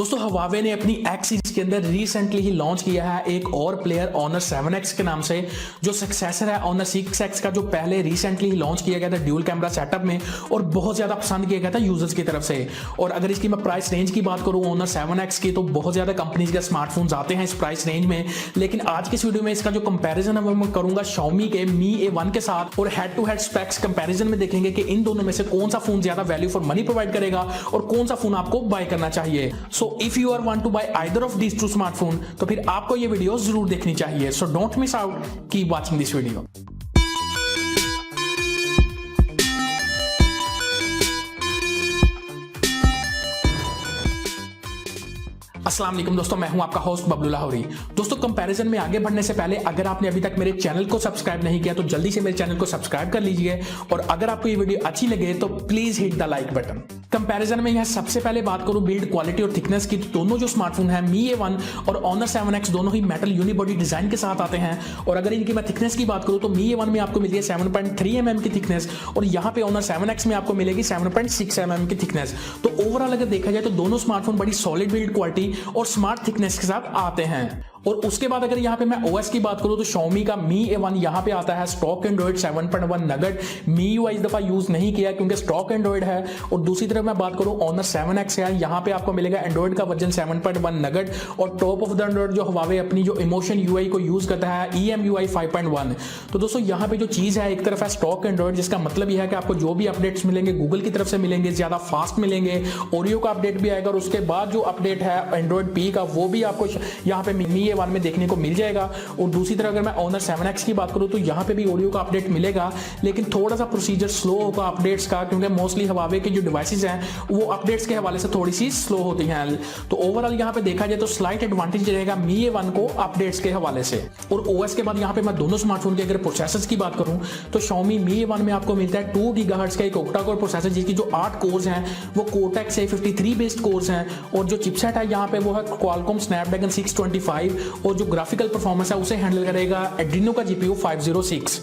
दोस्तों Huawei ने अपनी X सीरीज के अंदर रिसेंटली ही लॉन्च किया है एक और प्लेयर Honor 7X के नाम से, जो सक्सेसर है Honor 6X का, जो पहले रिसेंटली ही लॉन्च किया गया था ड्यूल कैमरा सेटअप में और बहुत ज्यादा पसंद किया गया था यूजर्स की तरफ से। और अगर इसकी मैं प्राइस रेंज की बात करूं Honor 7X की, तो बहुत ज्यादा कंपनीज के स्मार्टफोन्स आते हैं इस प्राइस रेंज में, लेकिन आज की इस वीडियो में इसका जो कंपैरिजन है वो मैं करूंगा Xiaomi के Mi A1 के साथ, और head to head specs comparison में देखेंगे कि इन दोनों में से कौन सा फोन ज्यादा वैल्यू फॉर मनी प्रोवाइड करेगा और कौन सा फोन आपको बाय करना चाहिए। So if you are want to buy either of these two smartphone, तो फिर आपको ये वीडियो जरूर देखनी चाहिए। So don't miss out, keep watching this video. अस्सलाम वालेकुम दोस्तों, मैं हूं आपका होस्ट बबलू लाहौरी। दोस्तों, कंपैरिजन में आगे बढ़ने से पहले अगर आपने अभी तक मेरे चैनल को सब्सक्राइब नहीं किया तो जल्दी से मेरे चैनल को सब्सक्राइब कर लीजिए, और अगर आपको ये वीडियो अच्छी लगे तो please hit the like button. Comparison में यह सबसे पहले बात करूं बिल्ड क्वालिटी और थिकनेस की, तो दोनों जो स्मार्टफोन है Mi A1 और Honor 7X दोनों ही मेटल यूनिबॉडी डिजाइन के साथ आते हैं। और अगर इनकी मैं थिकनेस की बात करूं तो Mi A1 में आपको मिली है 7.3 mm की थिकनेस, और यहाँ पे Honor 7X में आपको मिलेगी 7.6 mm की थिकनेस। तो ओवरऑल अगर देखा जाए तो दोनों स्मार्टफोन बड़ी सॉलिड बिल्ड क्वालिटी और स्मार्ट थिकनेस के साथ आते हैं। और उसके बाद अगर यहाँ पे मैं OS की बात करूं तो Xiaomi का Mi A1 यहाँ पे आता है स्टॉक एंड्रॉइड 7.1 नगेट। MIUI इस दफा यूज नहीं किया क्योंकि स्टॉक एंड्रॉइड है। और दूसरी तरफ मैं बात करूं Honor 7X है, यहाँ पे आपको मिलेगा एंड्रॉइड का वर्जन 7.1 नगेट, और टॉप ऑफ द एंड्रॉइड जो Huawei अपनी जो इमोशन UI को यूज करता है EMUI 5.1। तो दोस्तों यहाँ पे जो चीज है, एक तरफ है स्टॉक एंड्रॉइड, जिसका मतलब यह है कि आपको जो भी अपडेट्स मिलेंगे गूगल की तरफ से मिलेंगे, ज्यादा फास्ट मिलेंगे। ओरियो का अपडेट भी आएगा, और उसके बाद जो अपडेट है एंड्रॉइड P का, वो भी आपको यहाँ पे Mi A1 में देखने को मिल जाएगा। और दूसरी तरफ अगर मैं Honor 7X की बात करूं तो यहाँ पे भी ऑडियो का अपडेट मिलेगा, लेकिन थोड़ा सा प्रोसीजर स्लो होगा अपडेट्स का, क्योंकि मोस्टली Huawei के जो डिवाइसेस हैं वो अपडेट्स के हवाले से थोड़ी सी स्लो होती हैं। तो ओवरऑल यहाँ पे देखा जाए तो स्लाइट एडवांटेज रहेगा Mi A1 को अपडेट्स के हवाले से। और OS के बाद यहाँ पे मैं दोनों स्मार्टफोन के अगर प्रोसेसर्स की बात करूं तो Xiaomi Mi A1 में आपको मिलता है 2 GHz का एक ऑक्टा कोर प्रोसेसर, जिसकी जो 8 कोर्स हैं वो Cortex A53 बेस्ड कोर्स हैं, और जो चिपसेट है यहाँ पे वो है Qualcomm Snapdragon 625, और जो ग्राफिकल परफॉर्मेंस है उसे हैंडल करेगा Adreno का GPU 506।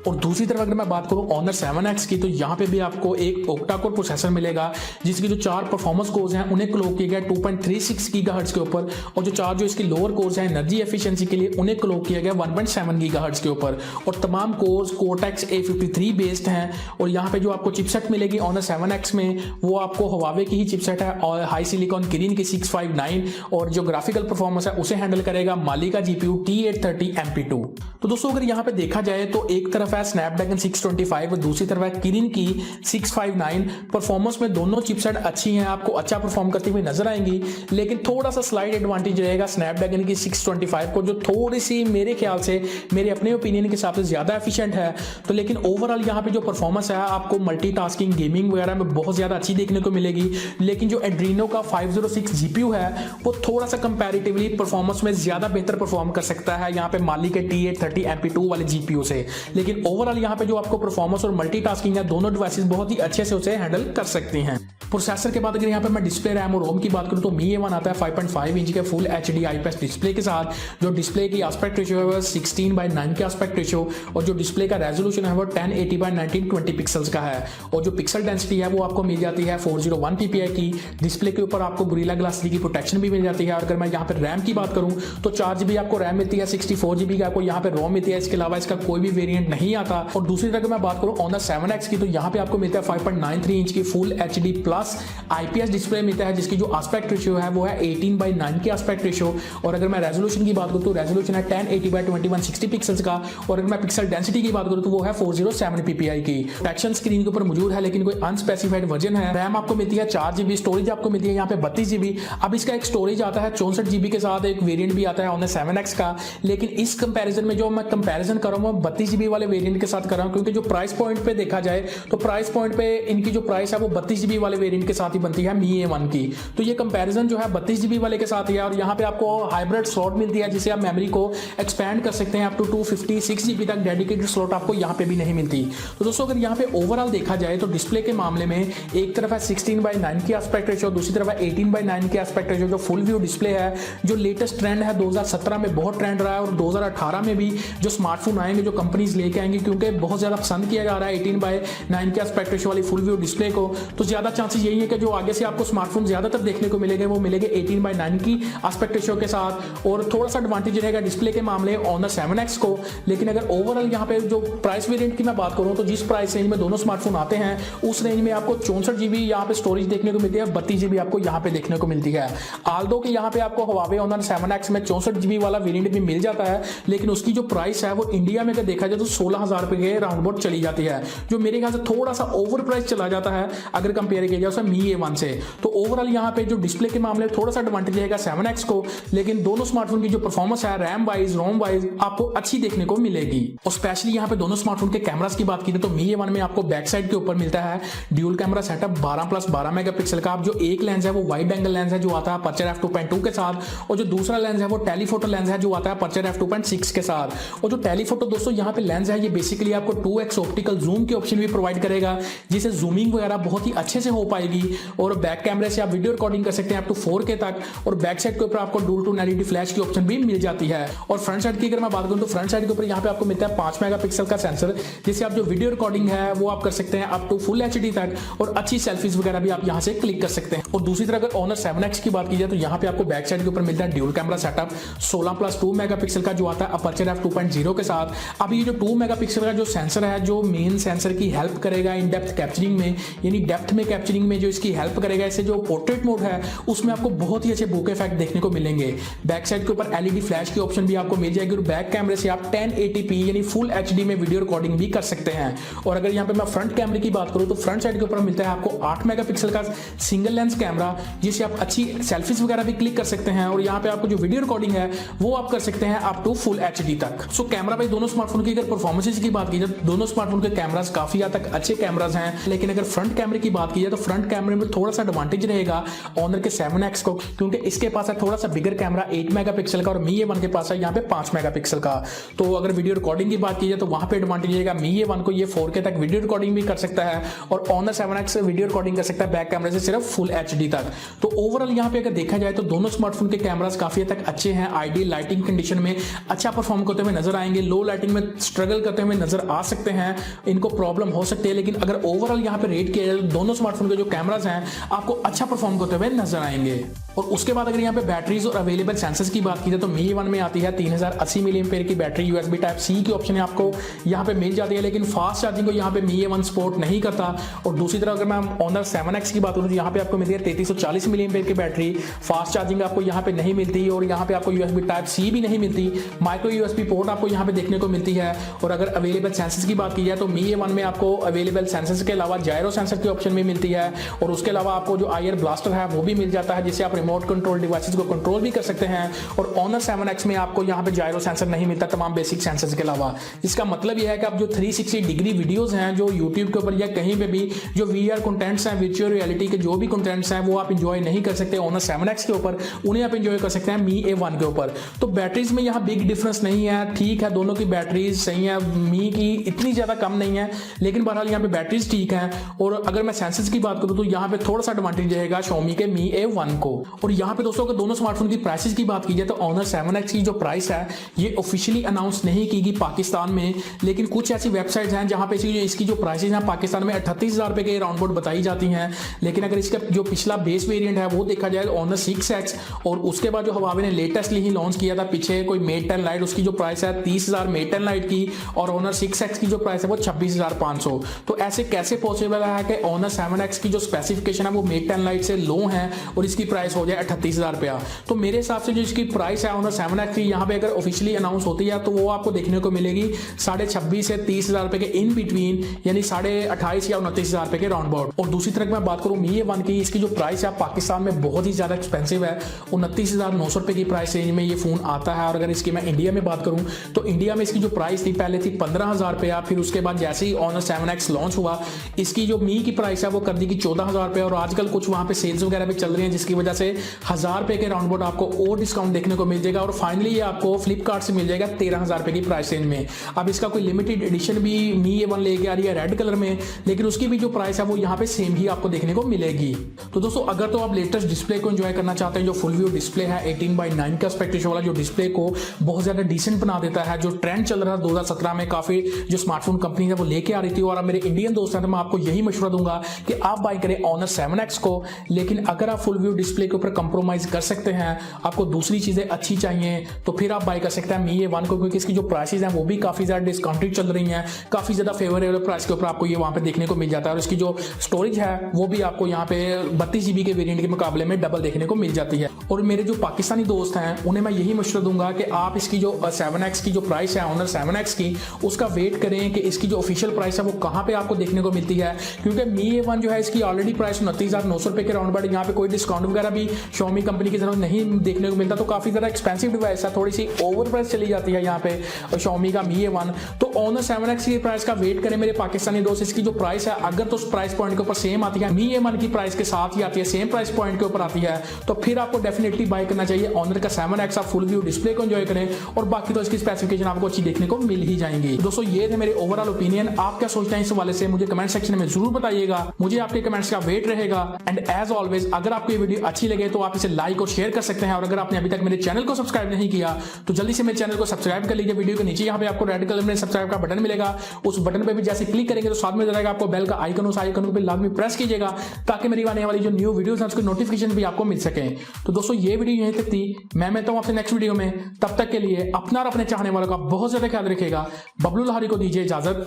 और दूसरी तरफ अगर मैं बात करूं Honor 7X की, तो यहाँ पे भी आपको एक ऑक्टा कोर प्रोसेसर मिलेगा, जिसकी जो 4 परफॉर्मेंस कोर्स हैं उन्हें क्लॉक किया गया 2.36 GHz के ऊपर, और जो 4 जो इसकी लोअर कोर्स हैं एनर्जी एफिशिएंसी के लिए उन्हें क्लॉक किया गया 1.7 GHz के ऊपर। और तमाम कोर्स Cortex A53 बेस्ड हैं। और यहाँ पे जो आपको चिपसेट मिलेगी Honor 7X में, वो आपको Huawei की ही चिपसेट है और हाई सिलिकॉन किरिन की 659, और जो ग्राफिकल परफॉर्मेंस है उसे हैंडल करेगा Mali का GPU T830 MP2। तो दोस्तों अगर यहाँ पे देखा जाए तो एक तरफ स्नैपड्रैगन 625 और दूसरी तरफ है किरिन की 659। परफॉर्मेंस में दोनों चिपसेट अच्छी हैं, आपको अच्छा परफॉर्म करती हुई नजर आएंगी, लेकिन थोड़ा सा स्लाइड एडवांटेज रहेगा स्नैपड्रैगन की 625 को, जो थोड़ी सी मेरे ख्याल से, मेरे अपने ओपिनियन के हिसाब से ज्यादा एफिशिएंट है। तो लेकिन ओवरऑल यहाँ पे जो परफॉर्मेंस है आपको मल्टीटास्किंग गेमिंग वगैरह में बहुत ज्यादा अच्छी देखने को मिलेगी, लेकिन जो Adreno का 506 GPU है वो थोड़ा सा कंपैरेटिवली परफॉर्मेंस में ज्यादा बेहतर परफॉर्म कर सकता है यहाँ पे Mali के T830 MP2 वाले GPU से। लेकिन ओवरऑल यहाँ पे जो आपको परफॉर्मेंस और मल्टीटास्किंग है, दोनों डिवाइसेस बहुत ही अच्छे से उसे हैंडल कर सकती हैं। प्रोसेसर के बाद अगर यहाँ पे मैं डिस्प्ले, रैम और रोम की बात करूँ तो Mi A1 आता है 5.5 इंच के फुल HD IPS डिस्प्ले के साथ। जो डिस्प्ले की एस्पेक्ट रेशियो है वो 16:9 के एस्पेक्ट रेशियो, और जो डिस्प्ले का रेजोल्यूशन है वो 1080x1920 पिक्सल्स का है। और जो पिक्सल डेंसिटी है वो आपको मिल जाती है 401 ppi की। डिस्प्ले के ऊपर आपको गोरिल्ला ग्लास 3 की प्रोटेक्शन भी मिल जाती है। और अगर मैं यहाँ पे रैम की बात करूँ तो 4 GB आपको रैम मिलती है, 64 GB का आपको यहाँ पे रोम मिलती है, इसके अलावा इसका कोई भी वेरियंट नहीं आता। और दूसरी तरफ मैं बात करूं Honor 7X की, तो यहाँ पे आपको मिलता है 5.93 इंच की full HD plus IPS display मिलता है, जिसकी जो एस्पेक्ट रेशियो है वो है 18:9 की एस्पेक्ट रेशियो। और अगर मैं रेजोल्यूशन की बात करूं तो रेजोल्यूशन है 1080x2160 पिक्सल्स का, और अगर मैं पिक्सल डेंसिटी की बात करूं तो वो है 407 ppi की। प्रोटेक्शन स्क्रीन के ऊपर मौजूद है, लेकिन कोई अनस्पेसिफाइड वर्जन है। रैम आपको मिलती है 4 GB, स्टोरेज आपको मिलती है यहाँ पे 32 GB। अब इसका एक स्टोरेज आता है 64 GB के साथ, एक वेरियंट भी आता है Honor 7X का, लेकिन इस कंपैरिजन में जो मैं कंपैरिजन कर रहा हूँ 32 GB वाले वेरियंट के साथ कर रहा हूँ, क्योंकि जो प्राइस पॉइंट पे देखा जाए तो प्राइस पॉइंट पे इनकी जो प्राइस है वो 32 GB वाले वेरिएंट के साथ ही बनती है Mi A1 की। तो ये कंपैरिजन जो है 32 GB वाले के साथ है, और यहाँ पे आपको हाइब्रिड स्लॉट मिलती है, जिसे आप मेमोरी को एक्सपैंड कर सकते हैं अप टू 256 GB तक। डेडिकेटेड स्लॉट आपको यहाँ पे भी नहीं मिलती। तो दोस्तों अगर यहाँ पे ओवरऑल देखा जाए तो डिस्प्ले के मामले में एक तरफ है 16:9 की एस्पेक्ट रेशियो, दूसरी तरफ है 18:9 की एस्पेक्ट रेशियो। जो फुल व्यू डिस्प्ले है, जो लेटेस्ट ट्रेंड है 2017 में बहुत ट्रेंड रहा है, और 2018 में भी जो स्मार्टफोन आएंगे, जो कंपनीज लेके आएंगे, क्योंकि बहुत ज्यादा पसंद किया जा रहा है 18:9 के एस्पेक्ट रेशियो वाली फुल व्यू डिस्प्ले को, तो ज्यादा चांसेस चीज यही है कि जो आगे से आपको स्मार्टफोन ज्यादातर देखने को मिलेंगे वो मिलेंगे 18:9 की एस्पेक्ट रेशियो के साथ, और थोड़ा सा एडवांटेज रहेगा डिस्प्ले के मामले Honor 7X को। लेकिन अगर ओवरऑल यहाँ पे जो प्राइस वेरिएंट की मैं बात करूँ तो जिस प्राइस रेंज में दोनों स्मार्टफोन आते हैं उस रेंज में आपको 64 GB यहाँ पे स्टोरेज देखने को मिलती है, 32 GB आपको यहाँ पे देखने को मिलती है। आल्दो कि यहाँ पे आपको Huawei Honor 7X में 64 GB वाला वेरिएंट भी मिल जाता है, लेकिन उसकी जो प्राइस है वो इंडिया में अगर देखा जाए तो 16,000 रुपए के राउंड अबाउट चली जाती है, जो मेरे ख्याल से थोड़ा सा ओवर प्राइस चला जाता है अगर कंपेयर किया जाए उसमें Mi A1 से। तो ओवरऑल यहाँ पे जो डिस्प्ले के मामले थोड़ा सा एडवांटेज रहेगा 7X को, लेकिन दोनों स्मार्टफोन की जो परफॉर्मेंस है रैम वाइज रोम वाइज आपको अच्छी देखने को मिलेगी। और स्पेशली यहाँ पे दोनों स्मार्टफोन के कैमरास की बात की तो Mi A1 में आपको बैक साइड के ऊपर मिलता है ड्यूल कैमरा सेटअप 12+12 मेगापिक्सल का। अब जो एक लेंस है वो वाइड एंगल लेंस है जो आता है अपर्चर f2.2 के साथ, और जो दूसरा लेंस है वो टेलीफोटो लेंस है जो आता है अपर्चर f2.6 के साथ। और जो टेलीफोटो दोस्तों यहाँ पे लेंस है ये बेसिकली आपको 2x ऑप्टिकल जूम के ऑप्शन भी प्रोवाइड करेगा, जिससे जूमिंग वगैरह बहुत ही अच्छे से हो पाएगी। और बैक कैमरे से आप वीडियो रिकॉर्डिंग कर सकते हैं अप टू 4K तक, और बैक साइड के ऊपर आपको डुअल टोन LED फ्लैश की ऑप्शन भी मिल जाती है। और फ्रंट साइड की अगर मैं बात करूं तो फ्रंट साइड के ऊपर यहाँ पे आपको मिलता है 5 मेगापिक्सल का सेंसर, जिससे आप जो वीडियो रिकॉर्डिंग है वो आप कर सकते हैं अप टू फुल HD तक, और अच्छी सेल्फीज वगैरह भी आप यहाँ से क्लिक कर सकते हैं। और दूसरी तरफ अगर Honor 7X की बात की जाए तो यहाँ पे आपको बैक साइड के ऊपर मिलता है ड्यूल कैमरा सेटअप 16+2 मेगापिक्सल का जो आता है अपर्चर f2.0 के साथ। अब ये जो 2 मेगापिक्सल का जो सेंसर है जो मेन सेंसर की हेल्प करेगा इन डेप्थ कैप्चरिंग में, यानी डेप्थ में कैप्चरिंग में जो इसकी हेल्प करेगा, इससे जो पोर्ट्रेट मोड है उसमें आपको बहुत ही अच्छे बुके इफेक्ट देखने को मिलेंगे। बैक साइड के ऊपर LED फ्लैश की ऑप्शन भी आपको मिल जाएगी, और बैक कैमरे से आप 1080p यानी फुल HD में वीडियो रिकॉर्डिंग भी कर सकते हैं। और अगर यहाँ पे मैं फ्रंट कैमरे की बात करूँ तो फ्रंट साइड के ऊपर मिलता है आपको 8 मेगापिक्सल का सिंगल लेंस कैमरा, जिससे आप अच्छी सेल्फीज वगैरह भी क्लिक कर सकते हैं, और यहाँ पे आपको जो वीडियो रिकॉर्डिंग है वो आप कर सकते हैं अप टू फुल HD तक। सो कैमरा भाई दोनों स्मार्टफोन की अगर परफॉर्मेंस की बात की जाए दोनों स्मार्टफोन के कैमरास काफी हद तक अच्छे कैमरास हैं, लेकिन अगर फ्रंट कैमरे की बात की जाए तो फ्रंट कैमरे में थोड़ा सा एडवांटेज रहेगा Honor के 7X को, क्योंकि इसके पास है थोड़ा सा बिगर कैमरा 8 मेगापिक्सल का, और Mi A1 के पास है यहाँ पे 5 मेगापिक्सल का। तो अगर वीडियो रिकॉर्डिंग की बात की जाए तो वहां पे एडवांटेज रहेगा Mi A1 को, ये 4K तक वीडियो रिकॉर्डिंग भी कर सकता है, और Honor 7X वीडियो रिकॉर्डिंग कर सकता है बैक कैमरे से सिर्फ फुल HD तक। तो ओवरऑल यहाँ पे अगर देखा जाए तो दोनों स्मार्टफोन के कैमरास काफी हद तक अच्छे हैं, आइडियल लाइटिंग कंडीशन में अच्छा परफॉर्म करते हुए नजर आएंगे, लो लाइटिंग में स्ट्रगल करते हुए नजर आ सकते हैं, इनको प्रॉब्लम हो सकती है। लेकिन अगर ओवरऑल यहाँ पे रेट किया जाए दोनों स्मार्टफोन के जो कैमरास हैं आपको अच्छा परफॉर्म करते हुए नजर आएंगे। और उसके बाद अगर यहाँ पे बैटरीज और अवेलेबल सेंसर्स की बात की जाए तो Mi A1 में आती है 3080 mAh की बैटरी, USB Type-C की ऑप्शन आपको यहाँ पे मिल जाती है, लेकिन फास्ट चार्जिंग को यहाँ पे Mi A1 सपोर्ट नहीं करता। और दूसरी तरफ अगर मैं Honor 7X की बात करूँ तो यहाँ पे आपको मिलती है 3340 mAh की बैटरी, फास्ट चार्जिंग आपको यहाँ पे नहीं मिलती, और यहाँ पे आपको USB Type-C भी नहीं मिलती, माइक्रो USB पोर्ट आपको यहाँ पे देखने को मिलती है। और अगर अवेलेबल सेंसर्स की बात की जाए तो Mi A1 में आपको अवेलेबल सेंसर्स के अलावा जायरो सेंसर की ऑप्शन भी मिलती है, और उसके अलावा आपको जो IR ब्लास्टर है वो भी मिल जाता है, जिससे आप रिमोट कंट्रोल डिवाइसेस को कंट्रोल भी कर सकते हैं। और Honor 7X में आपको यहाँ पे जायरो सेंसर नहीं मिलता तमाम बेसिक सेंसर्स के अलावा। इसका मतलब यह है कि आप जो 360 डिग्री वीडियोस हैं जो YouTube के ऊपर या कहीं पे भी जो VR कंटेंट्स हैं, वर्चुअल रियलिटी के जो भी कंटेंट्स हैं वो आप इंजॉय नहीं कर सकते Honor 7X के ऊपर, उन्हें आप इंजॉय कर सकते हैं Mi A1 के ऊपर। तो बैटरीज में यहाँ बिग डिफरेंस नहीं है, ठीक है दोनों की बैटरीज सही है, Mi की इतनी ज्यादा कम नहीं है, लेकिन बहरहाल यहाँ पे बैटरीज ठीक है। और अगर मैं सेंसर्स की बात करूँ तो यहाँ पे थोड़ा सा एडवांटेज रहेगा Xiaomi के Mi A1 को। और यहाँ पे दोस्तों दोनों स्मार्टफोन की प्राइसेस की बात की जाए तो Honor 7X की जो प्राइस है ये ऑफिशियली अनाउंस नहीं की गई पाकिस्तान में, लेकिन कुछ ऐसी वेबसाइट्स हैं जहां पे इसकी जो प्राइसेस हैं पाकिस्तान में 38,000 रुपए के राउंड अबाउट बताई जाती हैं। लेकिन अगर इसका जो पिछला बेस वेरिएंट है वो देखा जाए Honor 6X, और उसके बाद जो Huawei ने लेटेस्टली ही लॉन्च किया था पीछे कोई Mate 10 Lite, उसकी जो प्राइस है 30,000 Mate 10 Lite की, और Honor 6X की जो प्राइस है वो 26,500। तो ऐसे कैसे पॉसिबल है कि Honor 7X की जो स्पेसिफिकेशन है वो Mate 10 Lite से लो है और इसकी प्राइस हो जाए 38,000 रुपया? तो मेरे हिसाब से जो इसकी प्राइस है Honor 7X की यहाँ पे अगर ऑफिशियली अनाउंस होती है तो वो आपको देखने को मिलेगी 26,500 से 30,000 रुपए के इन बिटवीन, यानी 28,500 या 29,000 रुपए के राउंड अबाउट। और दूसरी तरफ मैं बात करूँ Mi A1 की, इसकी जो प्राइस है पाकिस्तान में बहुत ही ज्यादा एक्सपेंसिव है, 29,900 रुपए की प्राइस रेंज में ये फोन आता है। और अगर इसकी मैं इंडिया में बात करूँ तो इंडिया में इसकी जो प्राइस थी पहले थी 15,000 रुपया, फिर उसके बाद जैसे ही Honor 7X लॉन्च हुआ इसकी जो Mi की प्राइस है वो कर दी 14,000 रुपये, और आजकल कुछ वहां पे सेल्स वगैरह भी चल रही हैं जिसकी वजह से 1,000 रुपए के राउंड अबाउट आपको और डिस्काउंट देखने को मिल जाएगा, और फाइनली ये आपको फ्लिपकार्ट से मिल जाएगा 13,000 रुपए की प्राइस रेंज में। अब इसका कोई लिमिटेड एडिशन भी Mi A1 लेके आ रही है रेड कलर में, लेकिन उसकी भी जो प्राइस है वो यहाँ पे सेम ही आपको देखने को मिलेगी। तो दोस्तों अगर तो आप लेटेस्ट डिस्प्ले को एंजॉय करना चाहते हैं, जो फुल व्यू डिस्प्ले है 18:9 का एस्पेक्ट रेशियो वाला, जो डिस्प्ले को बहुत ज्यादा डिसेंट बना देता है, जो ट्रेंड चल रहा है 2017 में काफी जो स्मार्टफोन कंपनी है वो लेके आ रही थी, और मेरे इंडियन दोस्त हैं तो मैं आपको यही मशवरा दूंगा कि आप बाय करें ऑनर 7X को। लेकिन अगर आप फुल व्यू डिस्प्ले के ऊपर कंप्रोमाइज कर सकते हैं, आपको दूसरी चीजें अच्छी चाहिए, तो फिर आप बाय कर सकते हैं Mi A1 को, क्योंकि इसकी जो प्राइसेस हैं वो भी काफी ज्यादा डिस्काउंटेड चल रही हैं, काफी ज्यादा फेवरेबल प्राइस के ऊपर आपको ये वहां पे देखने को मिल जाता है। और इसकी जो स्टोरेज है वो भी आपको यहाँ पे 32 GB के वेरिएंट के मुकाबले में डबल देखने को मिल जाती है। और मेरे जो पाकिस्तानी दोस्त हैं उन्हें मैं यही मशवरा दूंगा कि आप इसकी जो 7X की जो प्राइस है ऑनर 7X की, उसका वेट करें कि इसकी जो ऑफिशियल प्राइस है वो कहां पे आपको देखने को मिलती है। क्योंकि Mi A1 जो है इसकी ऑलरेडी प्राइस 29,900 रुपए के राउंड बट यहाँ पे कोई डिस्काउंट वगैरह भी Xiaomi कंपनी की तरफ नहीं देखने को मिलता, तो काफी ज्यादा एक्सपेंसिव डिवाइस है, थोड़ी सी ओवर प्राइस चली जाती है यहाँ पे Xiaomi का Mi A1। तो ऑनर 7X की प्राइस का वेट करें मेरे पाकिस्तानी दोस्त। इसकी जो प्राइस है अगर तो उस प्राइस पॉइंट के ऊपर सेम आती है, Mi A1 की प्राइस के साथ ही आती है, सेम प्राइस पॉइंट के ऊपर आती है, तो फिर आपको डेफिनेटली बाय करना चाहिए ऑनर का 7X। आप फुल व्यू डिस्प्ले को एंजॉय करें और बाकी तो इसकी स्पेसिफिकेशन आपको अच्छी देखने को मिल ही जाएंगी। दोस्तों ये थे मेरे ओवरऑल ओपिनियन। आप क्या सोचते हैं इस हवाले से मुझे कमेंट सेक्शन में जरूर बताइएगा, मुझे आपके कमेंट्स का वेट रहेगा। एंड एज ऑलवेज अगर आपको ये वीडियो अच्छी लगे तो आप इसे लाइक और शेयर कर सकते हैं। और अगर आपने अभी तक मेरे चैनल को सब्सक्राइब नहीं किया तो जल्दी से मेरे चैनल को सब्सक्राइब कर लीजिए। वीडियो के नीचे यहाँ पे आपको रेड कलर में सब्सक्राइब का बटन मिलेगा, उस बटन पे भी जैसे क्लिक करेंगे तो साथ में जाएगा आपको बेल का आइकन, उस आइकन को लाजमी प्रेस कीजिएगा ताकि मेरी आने वाली जो न्यू वीडियोस हैं उसकी नोटिफिकेशन भी आपको मिल सके। तो दोस्तों ये वीडियो यहीं तक थी, मैं मिलता हूं आपसे नेक्स्ट वीडियो में। तब तक के लिए अपना और अपने चाहने वालों का बहुत ज्यादा ख्याल रखिएगा। बबलू लाहौरी को दीजिए इजाजत।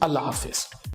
अल्लाह हाफिज।